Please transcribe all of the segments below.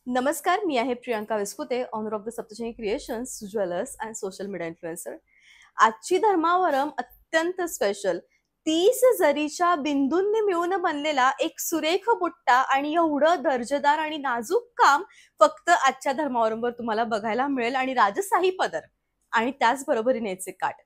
नमस्कार, मी आहे Priyanka Vispute, owner of the Saptashrungi creations, jewellers and social media influencer. आजची धर्मावरम अत्यंत स्पेशल 30 जरीच्या बिंदूंनी मिळून बनलेला एक सुरेख बुट्टा आणि एवढं दर्जेदार आणि नाजूक काम फक्त आजच्या धर्मावरमवर तुम्हाला बघायला मिळेल. आणि राजशाही पदर आणि त्याचबरोबरीने काठ,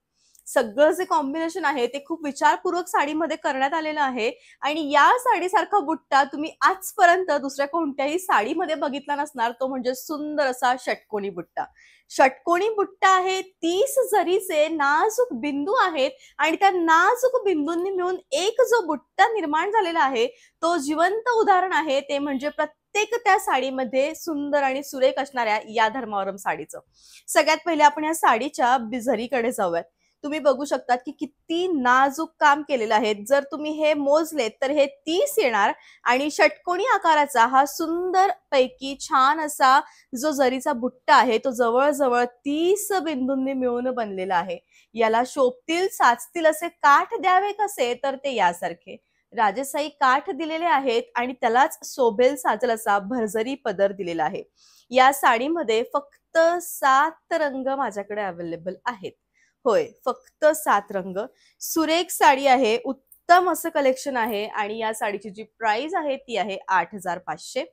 सगळं जे कॉम्बिनेशन आहे ते खूप विचारपूर्वक साडीमध्ये करण्यात आलेलं आहे. आणि या साडीसारखा बुट्टा तुम्ही आजपर्यंत दुसऱ्या कोणत्याही साडीमध्ये बघितला नसणार, तो म्हणजे सुंदर असा षटकोनी बुट्टा. षटकोनी बुट्टा आहे, 30 जरीचे नाजूक बिंदू आहेत आणि त्या नाजूक बिंदूंनी मिळून एक जो बुट्टा निर्माण झालेला आहे तो जिवंत उदाहरण आहे. ते म्हणजे प्रत्येक त्या साडीमध्ये सुंदर आणि सुरेख असणाऱ्या या धर्मावरम साडीचं. सगळ्यात पहिले आपण या साडीच्या जरीकडे जाऊयात. तुम्ही बघू शकता की किती नाजूक काम केलेलं आहे. जर तुम्ही हे मोजलेत तर हे 30 येणार. आणि षटकोनी आकाराचा हा सुंदर पैकी छान असा जो जरीचा बुट्टा आहे तो जवळजवळ 30 बिंदूंनी मिळून बनलेला आहे. याला शोभतील साचतील असे काठ द्यावे कसे, तर ते यासारखे राजशाही काठ दिलेले आहेत आणि त्यालाच शोभेल साचेल असा भरजरी पदर दिलेला आहे. या साडीमध्ये फक्त 7 रंग माझ्याकडे अवेलेबल आहेत. होय, फक्त 7 रंग. सुरेख साडी आहे, उत्तम असं कलेक्शन आहे. आणि या साडीची जी प्राइस आहे ती आहे 8,500,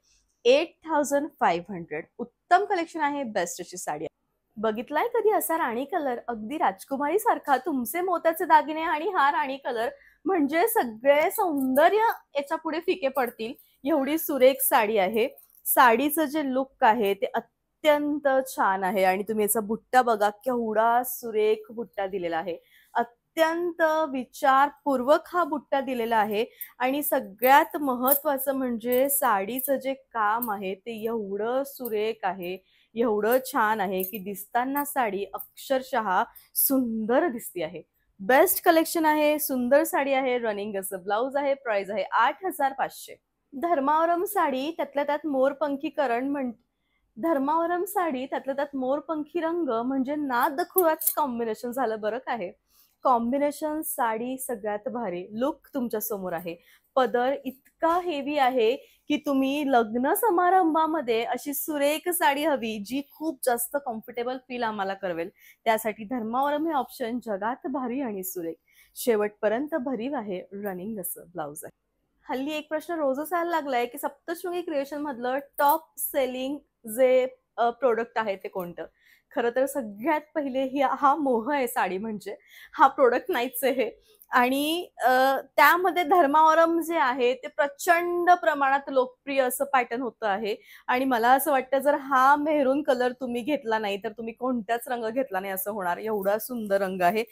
8,500. उत्तम कलेक्शन आहे, बेस्ट अशी साडी आहे. बघितलाय कधी असा राणी कलर, अगदी राजकुमारी सारखा तुमचे मोत्याचे दागिने आणि हा राणी कलर म्हणजे सगळे सौंदर्य याच्या पुढे फिके पडतील एवढी सुरेख साडी आहे. साडीचं जे लुक आहे ते अत्यंत छान आहे. आणि तुम्ही याचा बुट्टा बघा, केवढा सुरेख बुट्टा दिलेला आहे. अत्यंत विचारपूर्वक हा बुट्टा दिलेला आहे. आणि सगळ्यात महत्वाचं म्हणजे साडीचं जे काम आहे ते एवढं सुरेख आहे, एवढं छान आहे की दिसताना साडी अक्षरशः सुंदर दिसती आहे. बेस्ट कलेक्शन आहे, सुंदर साडी आहे. रनिंग असं ब्लाउज आहे. प्राइस आहे 8,500. धर्मावरम साडी त्यातल्या त्यात मोरपंखीकरण धर्मावरम साडी त्यातल्या त्यात मोरपंखी रंग म्हणजे नादखुळाच कॉम्बिनेशन झालं बरं का हे. कॉम्बिनेशन साडी सगळ्यात भारी. लुक तुमच्या समोर आहे. पदर इतका हेवी आहे की तुम्ही लग्न समारंभामध्ये अशी सुरेख साडी हवी जी खूप जास्त कम्फर्टेबल फील आम्हाला करवेल, त्यासाठी धर्मावरम हे ऑप्शन जगात भारी आणि सुरेख. शेवटपर्यंत भरीव आहे. रनिंग असं ब्लाउज आहे. हल्ली एक प्रश्न रोजच यायला लागलाय की सप्तशृंगी क्रिएशन मधलं टॉप सेलिंग जे प्रोडक्ट आहे ते कोणतं. खरं तर सगळ्यात पहिले हा मोह आहे साडी म्हणजे, हा प्रोडक्ट नाहीच आहे. आणि त्यामध्ये धर्मावरम जे आहे ते प्रचंड प्रमाणात लोकप्रिय असं पॅटर्न होतं आहे. आणि मला असं वाटतं जर हा मेहरून कलर तुम्ही घेतला नाही तर तुम्ही कोणत्याच रंग घेतला नाही असं होणार. एवढा सुंदर रंग आहे.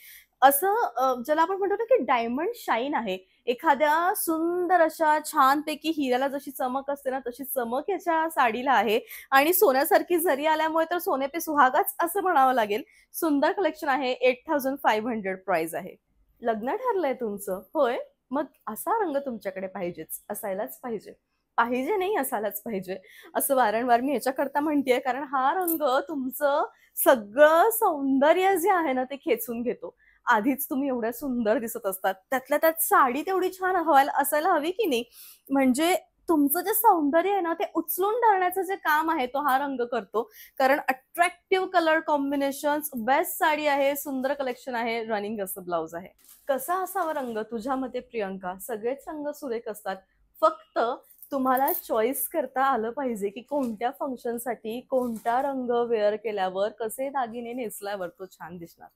असं ज्याला आपण म्हणतो ना की डायमंड शाईन आहे. एखाद्या सुंदर अशा छानपैकी हिऱ्याला जशी चमक असते ना तशी चमक याच्या साडीला आहे. आणि सोन्यासारखी जरी आल्यामुळे तर सोने पे सुहागाच असं म्हणावं लागेल. सुंदर कलेक्शन आहे. 8,500 प्राइस आहे. लग्न ठरलंय तुमचं, होय? मग असा रंग तुमच्याकडे पाहिजेच, असायलाच पाहिजे. पाहिजे नाही, असायलाच पाहिजे. असं वारंवार मी याच्याकरता म्हणतेय कारण हा रंग तुमचं सगळं सौंदर्य जे आहे ना ते खेचून घेतो. आधीच तुम्ही एवढ्या सुंदर दिसत असतात, त्यातल्या त्यात साडी तेवढी छान असायला हवी की नाही. म्हणजे तुमचं जे सौंदर्य आहे ना ते उचलून धरण्याचं जे काम आहे तो हा रंग करतो. कारण attractive colour combination, best sari आहे, सुंदर कलेक्शन आहे. रनिंग असं ब्लाउज आहे. कसा असावा रंग तुझ्या मते प्रियंका? सगळेच रंग सुरेख असतात. फक्त तुम्हाला चॉईस करता आलं पाहिजे की कोणत्या फंक्शनसाठी कोणता रंग वेअर केल्यावर, कसे दागिने नेसल्यावर तो छान दिसणार.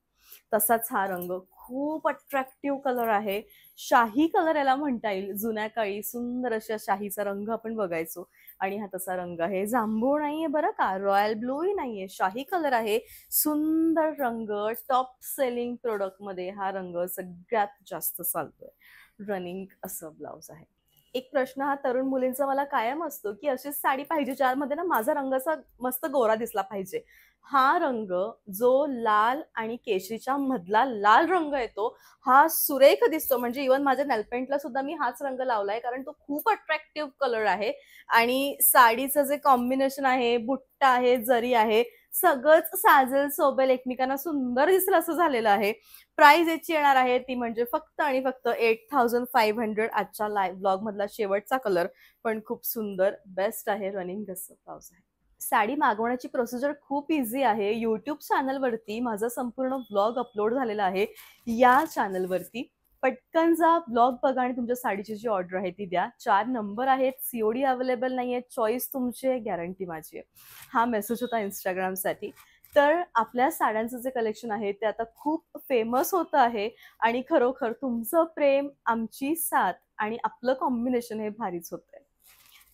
तसाच हा रंग खूप अट्रॅक्टिव्ह कलर आहे. शाही कलर याला म्हणता येईल. जुन्या काळी सुंदर अशा शाहीचा रंग आपण बघायचो आणि हा तसा रंग आहे. जांभूळ नाहीये बरं का, रॉयल ब्लूही नाहीये, शाही कलर आहे. सुंदर रंग. टॉप सेलिंग प्रोडक्ट मध्ये हा रंग सगळ्यात जास्त चालतोय. रनिंग असं ब्लाउज आहे. एक प्रश्न हा तरुण मुलींचा मला कायम असतो की अशीच साडी पाहिजे ज्यामध्ये ना माझा रंग असा मस्त गोरा दिसला पाहिजे. हा रंग जो लाल आणि केशरीच्या मधला लाल रंग येतो हा सुरेख दिसतो. म्हणजे इवन माझ्या नेलपेंटला सुद्धा मी हाच रंग लावलाय कारण तो खूप अट्रॅक्टिव्ह कलर आहे. आणि साडीचं जे कॉम्बिनेशन आहे, बुट्टा आहे, जरी आहे, सगळंच साजेल सोबेल एकमेकांना सुंदर दिसेल असं झालेलं आहे. प्राइस याची येणार आहे ती म्हणजे फक्त आणि फक्त 8500. आजच्या लाईव्ह ब्लॉग मधला शेवटचा कलर, पण खूप सुंदर बेस्ट आहे. रनिंग गस्सा ब्लाउज आहे. साडी मागवण्याची प्रोसिजर खूप इझी आहे. यूट्यूब चॅनलवरती माझा संपूर्ण ब्लॉग अपलोड झालेला आहे. या चॅनलवरती पटकन जा, ब्लॉग बघा आणि तुमच्या साडीची जी ऑर्डर आहे ती द्या. 4 नंबर आहेत, सीओडी अवेलेबल नाहीये, चॉईस तुमची आहे, गॅरंटी माझी आहे. हा मेसेज होता इंस्टाग्रामसाठी. तर आपल्या साड्यांचं जे कलेक्शन आहे ते आता खूप फेमस होत आहे आणि खरोखर तुमचं प्रेम, आमची साथ आणि आपलं कॉम्बिनेशन हे भारीच होतंय.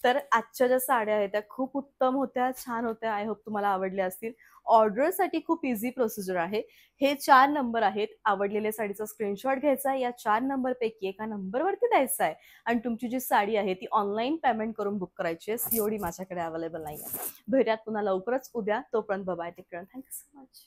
तर आजच्या ज्या साड्या आहेत त्या खूप उत्तम होत्या, छान होत्या. आय होप तुम्हाला आवडल्या असतील. ऑर्डरसाठी खूप इझी प्रोसिजर आहे. हे 4 नंबर आहेत. आवडलेल्या साडीचा स्क्रीनशॉट घ्यायचा आहे. या 4 नंबरपैकी एका नंबरवरती द्यायचा आहे आणि तुमची जी साडी आहे ती ऑनलाईन पेमेंट करून बुक करायची आहे. सीओडी माझ्याकडे अवेलेबल नाही आहे. भेटूयात पुन्हा लवकरच उद्या. तोपर्यंत bye. Take care. Thank you so much.